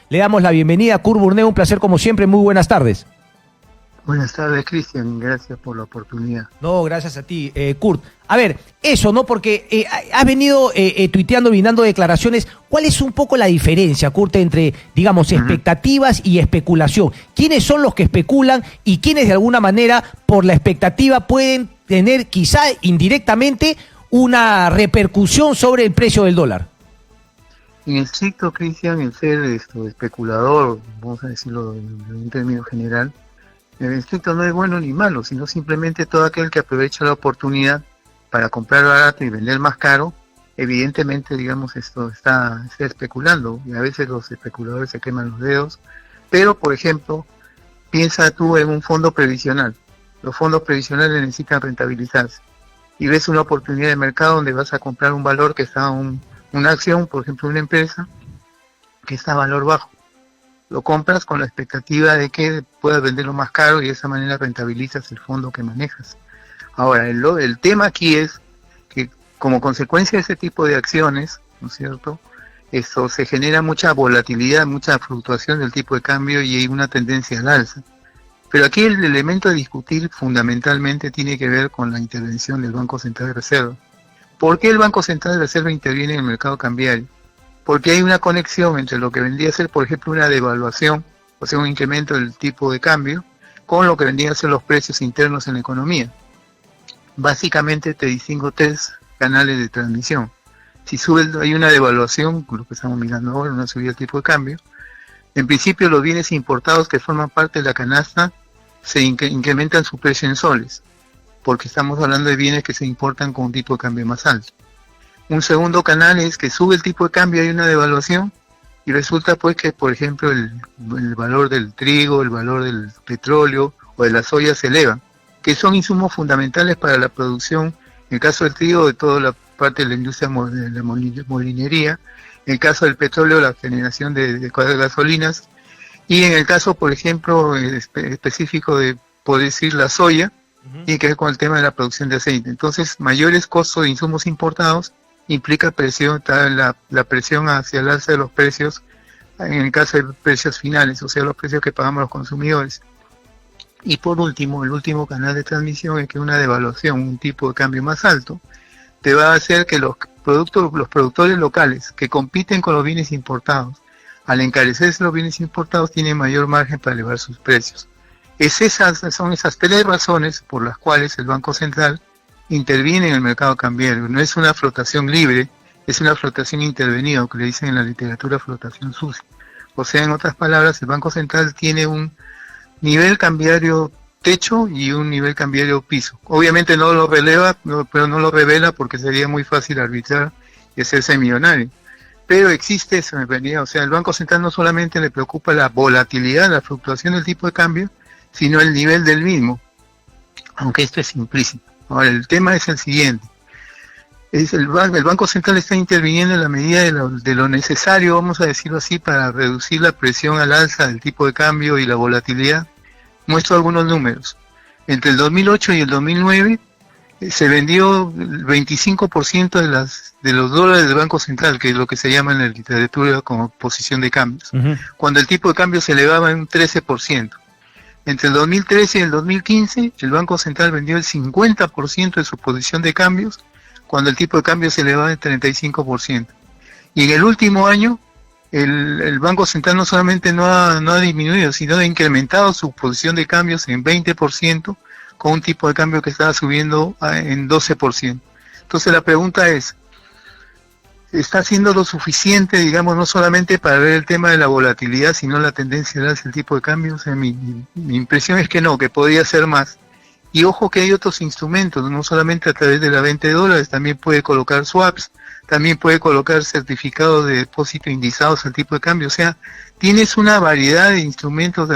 Le damos la bienvenida a Kurt Burnett, un placer como siempre, muy buenas tardes. Buenas tardes, Cristian, gracias por la oportunidad. No, gracias a ti, Kurt. A ver, eso, ¿no? Porque has venido tuiteando, brindando declaraciones. ¿Cuál es un poco la diferencia, Kurt, entre, digamos, expectativas y especulación? ¿Quiénes son los que especulan y quiénes de alguna manera, por la expectativa, pueden tener quizá indirectamente una repercusión sobre el precio del dólar? En estricto, Cristian, el ser especulador, vamos a decirlo en un término general, en estricto no es bueno ni malo, sino simplemente todo aquel que aprovecha la oportunidad para comprar barato y vender más caro, evidentemente, digamos, está especulando, y a veces los especuladores se queman los dedos. Pero, por ejemplo, piensa tú en un fondo previsional. Los fondos previsionales necesitan rentabilizarse, y ves una oportunidad de mercado donde vas a comprar un valor que está, una acción, por ejemplo, una empresa que está a valor bajo. Lo compras con la expectativa de que puedas venderlo más caro y de esa manera rentabilizas el fondo que manejas. Ahora, el tema aquí es que como consecuencia de ese tipo de acciones, ¿no es cierto?, esto se genera mucha volatilidad, mucha fluctuación del tipo de cambio y hay una tendencia al alza. Pero aquí el elemento a discutir fundamentalmente tiene que ver con la intervención del Banco Central de Reserva. ¿Por qué el Banco Central de Reserva interviene en el mercado cambiario? Porque hay una conexión entre lo que vendría a ser, por ejemplo, una devaluación, o sea, un incremento del tipo de cambio, con lo que vendrían a ser los precios internos en la economía. Básicamente te distingo tres canales de transmisión. Si hay una devaluación, lo que estamos mirando ahora, una subida del tipo de cambio, en principio los bienes importados que forman parte de la canasta se incrementan su precio en soles, porque estamos hablando de bienes que se importan con un tipo de cambio más alto. Un segundo canal es que sube el tipo de cambio, hay una devaluación, y resulta pues que, por ejemplo, el valor del trigo, el valor del petróleo o de la soya se eleva, que son insumos fundamentales para la producción, en el caso del trigo, de toda la parte de la industria de la molinería, en el caso del petróleo, la generación de gasolinas, y en el caso, por ejemplo, específico de, por decir, la soya, tiene que ver con el tema de la producción de aceite. Entonces, mayores costos de insumos importados implica presión, la presión hacia el alza de los precios, en el caso de precios finales, o sea, los precios que pagamos los consumidores. Y por último, el último canal de transmisión es que una devaluación, un tipo de cambio más alto, te va a hacer que los productores locales que compiten con los bienes importados, al encarecerse los bienes importados, tienen mayor margen para elevar sus precios. Son esas tres razones por las cuales el Banco Central interviene en el mercado cambiario. No es una flotación libre, es una flotación intervenida, o que le dicen en la literatura flotación sucia. O sea, en otras palabras, el Banco Central tiene un nivel cambiario techo y un nivel cambiario piso. Obviamente no lo releva, pero no lo revela porque sería muy fácil arbitrar y hacerse millonario. Pero existe eso en realidad. O sea, el Banco Central no solamente le preocupa la volatilidad, la fluctuación del tipo de cambio, sino el nivel del mismo, aunque esto es implícito. Ahora, el tema es el siguiente. El Banco Central está interviniendo en la medida de lo necesario, vamos a decirlo así, para reducir la presión al alza del tipo de cambio y la volatilidad. Muestro algunos números. Entre el 2008 y el 2009 se vendió el 25% de los dólares del Banco Central, que es lo que se llama en la literatura como posición de cambios, cuando el tipo de cambio se elevaba en un 13%. Entre el 2013 y el 2015, el Banco Central vendió el 50% de su posición de cambios, cuando el tipo de cambio se elevaba en 35%. Y en el último año, el Banco Central no solamente no ha disminuido, sino ha incrementado su posición de cambios en 20%, con un tipo de cambio que estaba subiendo en 12%. Entonces la pregunta es, ¿está haciendo lo suficiente, digamos, no solamente para ver el tema de la volatilidad, sino la tendencia al alza del tipo de cambio? O sea, mi impresión es que no, que podría ser más. Y ojo que hay otros instrumentos, no solamente a través de la venta de dólares, también puede colocar swaps, también puede colocar certificados de depósito indizados al tipo de cambio. O sea, tienes una variedad de instrumentos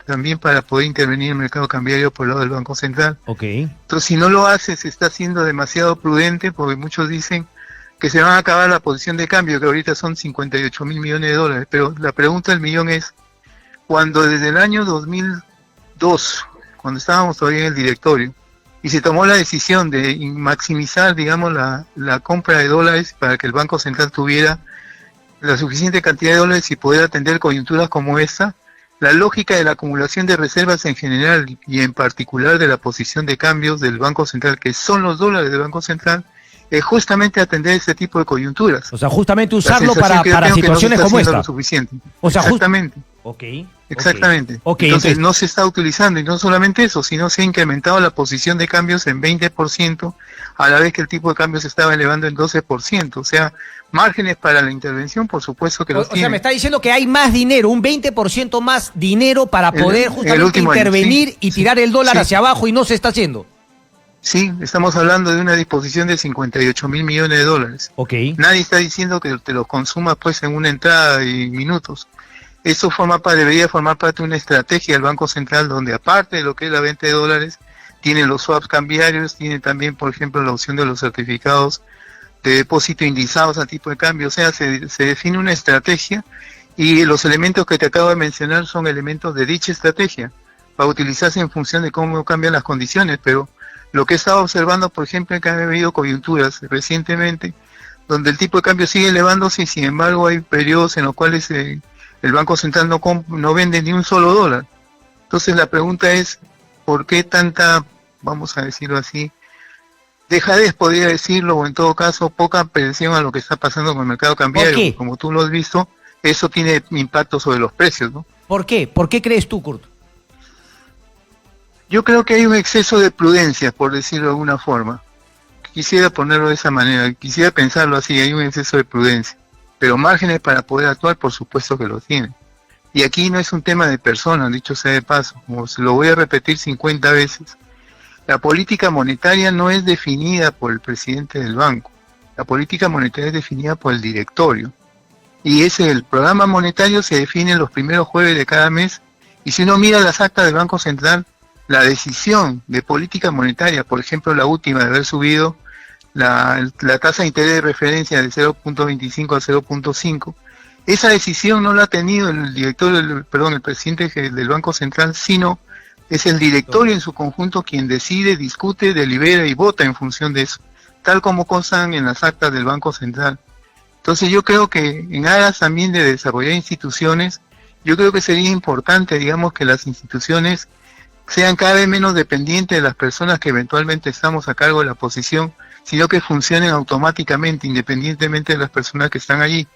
también para poder intervenir en el mercado cambiario por el lado del Banco Central. Okay. Entonces, si no lo haces, está siendo demasiado prudente, porque muchos dicen que se van a acabar la posición de cambio, que ahorita son 58.000 millones de dólares. Pero la pregunta del millón es, cuando desde el año 2002, cuando estábamos todavía en el directorio, y se tomó la decisión de maximizar, digamos, la compra de dólares para que el Banco Central tuviera la suficiente cantidad de dólares y poder atender coyunturas como esta, la lógica de la acumulación de reservas en general y en particular de la posición de cambios del Banco Central, que son los dólares del Banco Central, es justamente atender ese tipo de coyunturas. O sea, justamente usarlo para situaciones como esta. Suficiente. O sea, exactamente. Okay. Exactamente. Okay, entonces no se está utilizando, y no solamente eso, sino se ha incrementado la posición de cambios en 20%, a la vez que el tipo de cambio se estaba elevando en 12%. O sea, márgenes para la intervención, por supuesto que los tiene. O sea, me está diciendo que hay más dinero, un 20% más dinero para poder justamente intervenir año, sí, y tirar el dólar hacia abajo, y no se está haciendo. Sí, estamos hablando de una disposición de 58.000 millones de dólares. Okay. Nadie está diciendo que te los consumas pues en una entrada de minutos. Eso debería formar parte de una estrategia del Banco Central, donde aparte de lo que es la venta de dólares, tiene los swaps cambiarios, tiene también, por ejemplo, la opción de los certificados de depósito indizados a tipo de cambio. O sea, se define una estrategia, y los elementos que te acabo de mencionar son elementos de dicha estrategia, para utilizarse en función de cómo cambian las condiciones. Pero lo que he estado observando, por ejemplo, es que ha habido coyunturas recientemente donde el tipo de cambio sigue elevándose, y sin embargo hay periodos en los cuales el Banco Central no vende ni un solo dólar. Entonces la pregunta es, ¿por qué tanta, vamos a decirlo así, dejadez, podría decirlo, o en todo caso poca atención a lo que está pasando con el mercado cambiario? ¿Por qué? Como tú lo has visto, eso tiene impacto sobre los precios, ¿no? ¿Por qué? ¿Por qué crees tú, Kurt? Yo creo que hay un exceso de prudencia, por decirlo de alguna forma. Quisiera ponerlo de esa manera, quisiera pensarlo así, hay un exceso de prudencia. Pero márgenes para poder actuar, por supuesto que los tiene. Y aquí no es un tema de personas, dicho sea de paso, como se lo voy a repetir 50 veces. La política monetaria no es definida por el presidente del banco. La política monetaria es definida por el directorio. Y el programa monetario se define los primeros jueves de cada mes. Y si uno mira las actas del Banco Central, la decisión de política monetaria, por ejemplo la última de haber subido la tasa de interés de referencia de 0.25 a 0.5, esa decisión no la ha tenido el presidente del Banco Central, sino es el directorio en su conjunto quien decide, discute, delibera y vota en función de eso, tal como constan en las actas del Banco Central. Entonces yo creo que en aras también de desarrollar instituciones, yo creo que sería importante, digamos, que las instituciones sean cada vez menos dependientes de las personas que eventualmente estamos a cargo de la posición, sino que funcionen automáticamente, independientemente de las personas que están allí.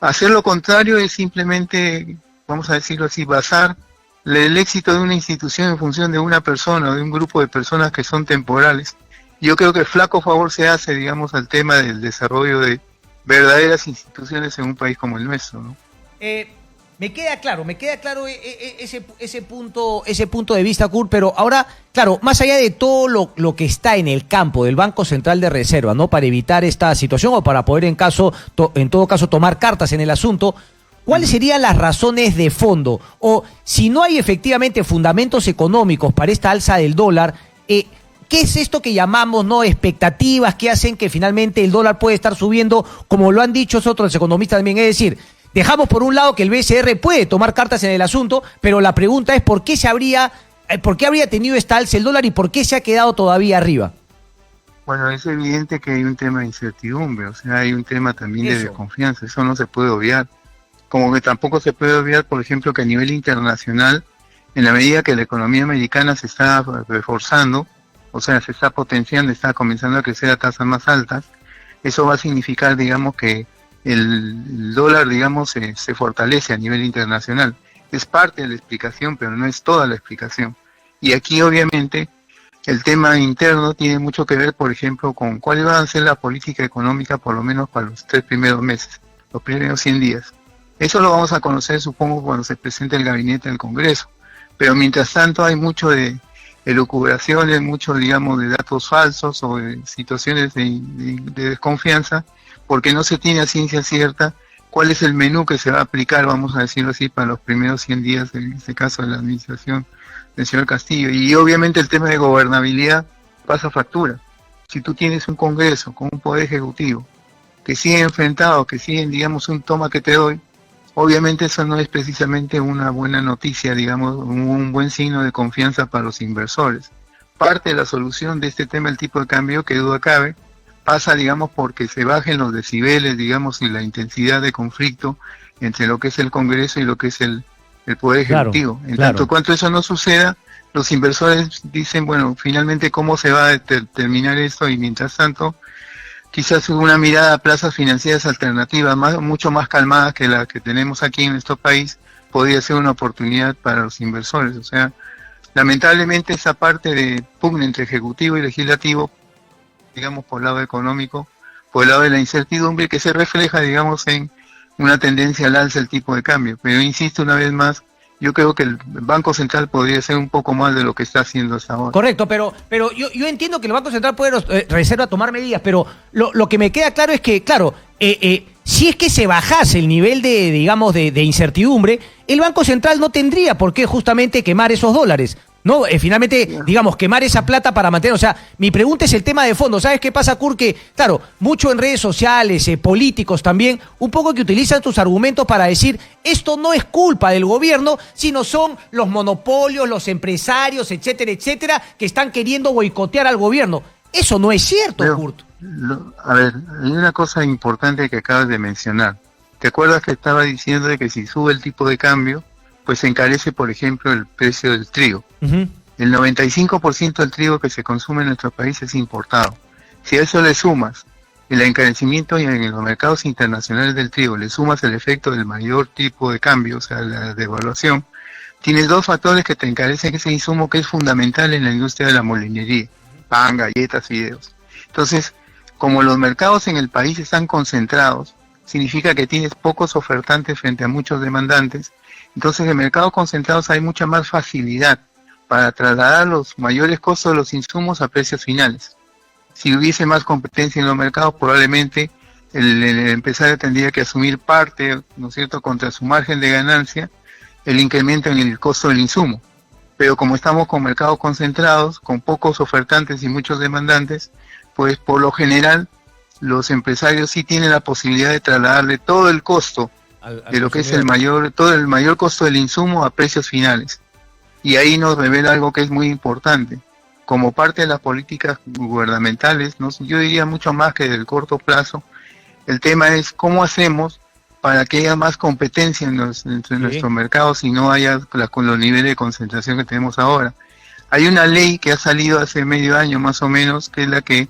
Hacer lo contrario es simplemente, vamos a decirlo así, basar el éxito de una institución en función de una persona o de un grupo de personas que son temporales. Yo creo que flaco favor se hace, digamos, al tema del desarrollo de verdaderas instituciones en un país como el nuestro, ¿no? Me queda claro ese punto de vista, Kurt, pero ahora, claro, más allá de todo lo que está en el campo del Banco Central de Reserva, ¿no? Para evitar esta situación o para poder en todo caso tomar cartas en el asunto, ¿cuáles serían las razones de fondo? O si no hay efectivamente fundamentos económicos para esta alza del dólar, ¿qué es esto que llamamos, no, expectativas que hacen que finalmente el dólar puede estar subiendo, como lo han dicho otros economistas también? Es decir, dejamos por un lado que el BCR puede tomar cartas en el asunto, pero la pregunta es ¿por qué habría tenido esta alza el dólar y por qué se ha quedado todavía arriba? Bueno, es evidente que hay un tema de incertidumbre, o sea, hay un tema también de desconfianza, eso no se puede obviar. Como que tampoco se puede obviar, por ejemplo, que a nivel internacional, en la medida que la economía americana se está reforzando, o sea, se está potenciando, está comenzando a crecer a tasas más altas, eso va a significar, digamos, que el dólar, digamos, se fortalece a nivel internacional. Es parte de la explicación, pero no es toda la explicación. Y aquí, obviamente, el tema interno tiene mucho que ver, por ejemplo, con cuál va a ser la política económica, por lo menos para los 3 primeros meses, los primeros 100 días. Eso lo vamos a conocer, supongo, cuando se presente el gabinete del Congreso. Pero mientras tanto hay mucho de elucubraciones, mucho, digamos, de datos falsos o de situaciones de desconfianza, porque no se tiene a ciencia cierta cuál es el menú que se va a aplicar, vamos a decirlo así, para los primeros 100 días, en este caso de la administración del señor Castillo. Y obviamente el tema de gobernabilidad pasa factura. Si tú tienes un Congreso con un Poder Ejecutivo que sigue enfrentado, que siguen, digamos, un toma que te doy, obviamente eso no es precisamente una buena noticia, digamos, un buen signo de confianza para los inversores. Parte de la solución de este tema, el tipo de cambio, que duda cabe, pasa, digamos, porque se bajen los decibeles, digamos, y la intensidad de conflicto entre lo que es el Congreso y lo que es el Poder Ejecutivo. En tanto cuanto eso no suceda, los inversores dicen, bueno, finalmente cómo se va a terminar esto, y mientras tanto, quizás una mirada a plazas financieras alternativas, mucho más calmadas que la que tenemos aquí en nuestro país, podría ser una oportunidad para los inversores. O sea, lamentablemente esa parte de pugna entre ejecutivo y legislativo, digamos, por el lado económico, por el lado de la incertidumbre, que se refleja, digamos, en una tendencia al alza del tipo de cambio. Pero insisto una vez más, yo creo que el Banco Central podría ser un poco más de lo que está haciendo hasta ahora. Correcto, pero yo entiendo que el Banco Central puede reserva tomar medidas, pero lo que me queda claro es que, claro, si es que se bajase el nivel de, digamos, de incertidumbre, el Banco Central no tendría por qué justamente quemar esos dólares. No, finalmente, digamos, quemar esa plata para mantener. O sea, mi pregunta es el tema de fondo. ¿Sabes qué pasa, Kurt? Que, claro, mucho en redes sociales, políticos también, un poco que utilizan tus argumentos para decir, esto no es culpa del gobierno, sino son los monopolios, los empresarios, etcétera, etcétera, que están queriendo boicotear al gobierno. Eso no es cierto, Pero, Kurt. A ver, hay una cosa importante que acabas de mencionar. ¿Te acuerdas que estaba diciendo de que si sube el tipo de cambio, pues se encarece, por ejemplo, el precio del trigo? Uh-huh. El 95% del trigo que se consume en nuestro país es importado. Si a eso le sumas el encarecimiento en los mercados internacionales del trigo, le sumas el efecto del mayor tipo de cambio, o sea, la devaluación, tienes dos factores que te encarecen ese insumo que es fundamental en la industria de la molinería: pan, galletas, fideos. Entonces, como los mercados en el país están concentrados, significa que tienes pocos ofertantes frente a muchos demandantes. Entonces, en mercados concentrados hay mucha más facilidad para trasladar los mayores costos de los insumos a precios finales. Si hubiese más competencia en los mercados, probablemente el empresario tendría que asumir parte, ¿no es cierto?, contra su margen de ganancia, el incremento en el costo del insumo. Pero como estamos con mercados concentrados, con pocos ofertantes y muchos demandantes, pues por lo general los empresarios sí tienen la posibilidad de trasladarle todo el costo de lo que es todo el mayor costo del insumo a precios finales. Y ahí nos revela algo que es muy importante. Como parte de las políticas gubernamentales, ¿no?, yo diría mucho más que del corto plazo, el tema es cómo hacemos para que haya más competencia entre nuestros mercados y no haya con los niveles de concentración que tenemos ahora. Hay una ley que ha salido hace medio año más o menos, que es la que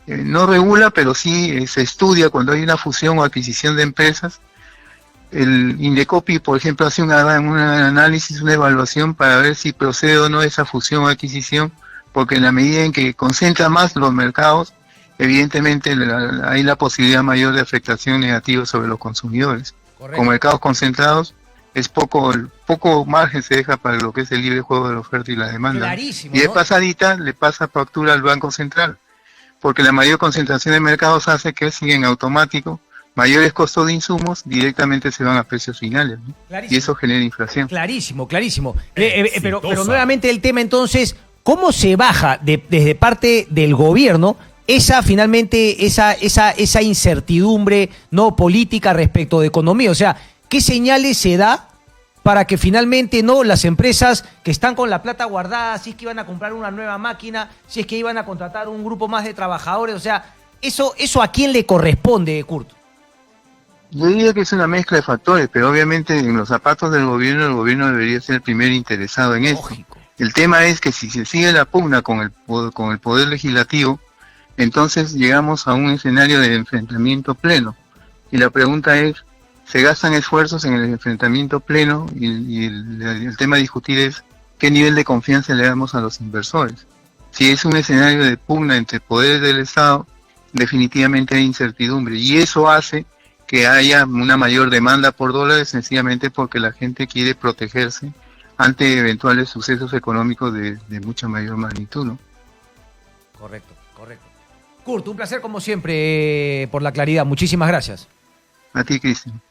no regula, pero sí se estudia cuando hay una fusión o adquisición de empresas. El Indecopi, por ejemplo, hace un análisis, una evaluación para ver si procede o no esa fusión o adquisición, porque en la medida en que concentra más los mercados, evidentemente hay la posibilidad mayor de afectación negativa sobre los consumidores. Correcto. Con mercados concentrados, es poco margen se deja para lo que es el libre juego de la oferta y la demanda. Clarísimo, y de ¿no? pasadita le pasa factura al Banco Central, porque la mayor concentración de mercados hace que siguen automático mayores costos de insumos directamente se van a precios finales, ¿no? Y eso genera inflación. Clarísimo. Pero nuevamente el tema entonces, ¿cómo se baja desde parte del gobierno esa incertidumbre no política respecto de economía? O sea, ¿qué señales se da para que finalmente no las empresas que están con la plata guardada, si es que iban a comprar una nueva máquina, si es que iban a contratar un grupo más de trabajadores, o sea, eso a quién le corresponde, Kurt? Yo diría que es una mezcla de factores, pero obviamente en los zapatos del gobierno, el gobierno debería ser el primer interesado en esto. El tema es que si se sigue la pugna con el poder legislativo, entonces llegamos a un escenario de enfrentamiento pleno. Y la pregunta es, ¿se gastan esfuerzos en el enfrentamiento pleno? Y el tema a discutir es, ¿qué nivel de confianza le damos a los inversores? Si es un escenario de pugna entre poderes del Estado, definitivamente hay incertidumbre. Y eso hace que haya una mayor demanda por dólares, sencillamente porque la gente quiere protegerse ante eventuales sucesos económicos de mucha mayor magnitud, ¿no? Correcto. Kurt, un placer como siempre por la claridad. Muchísimas gracias. A ti, Cristian.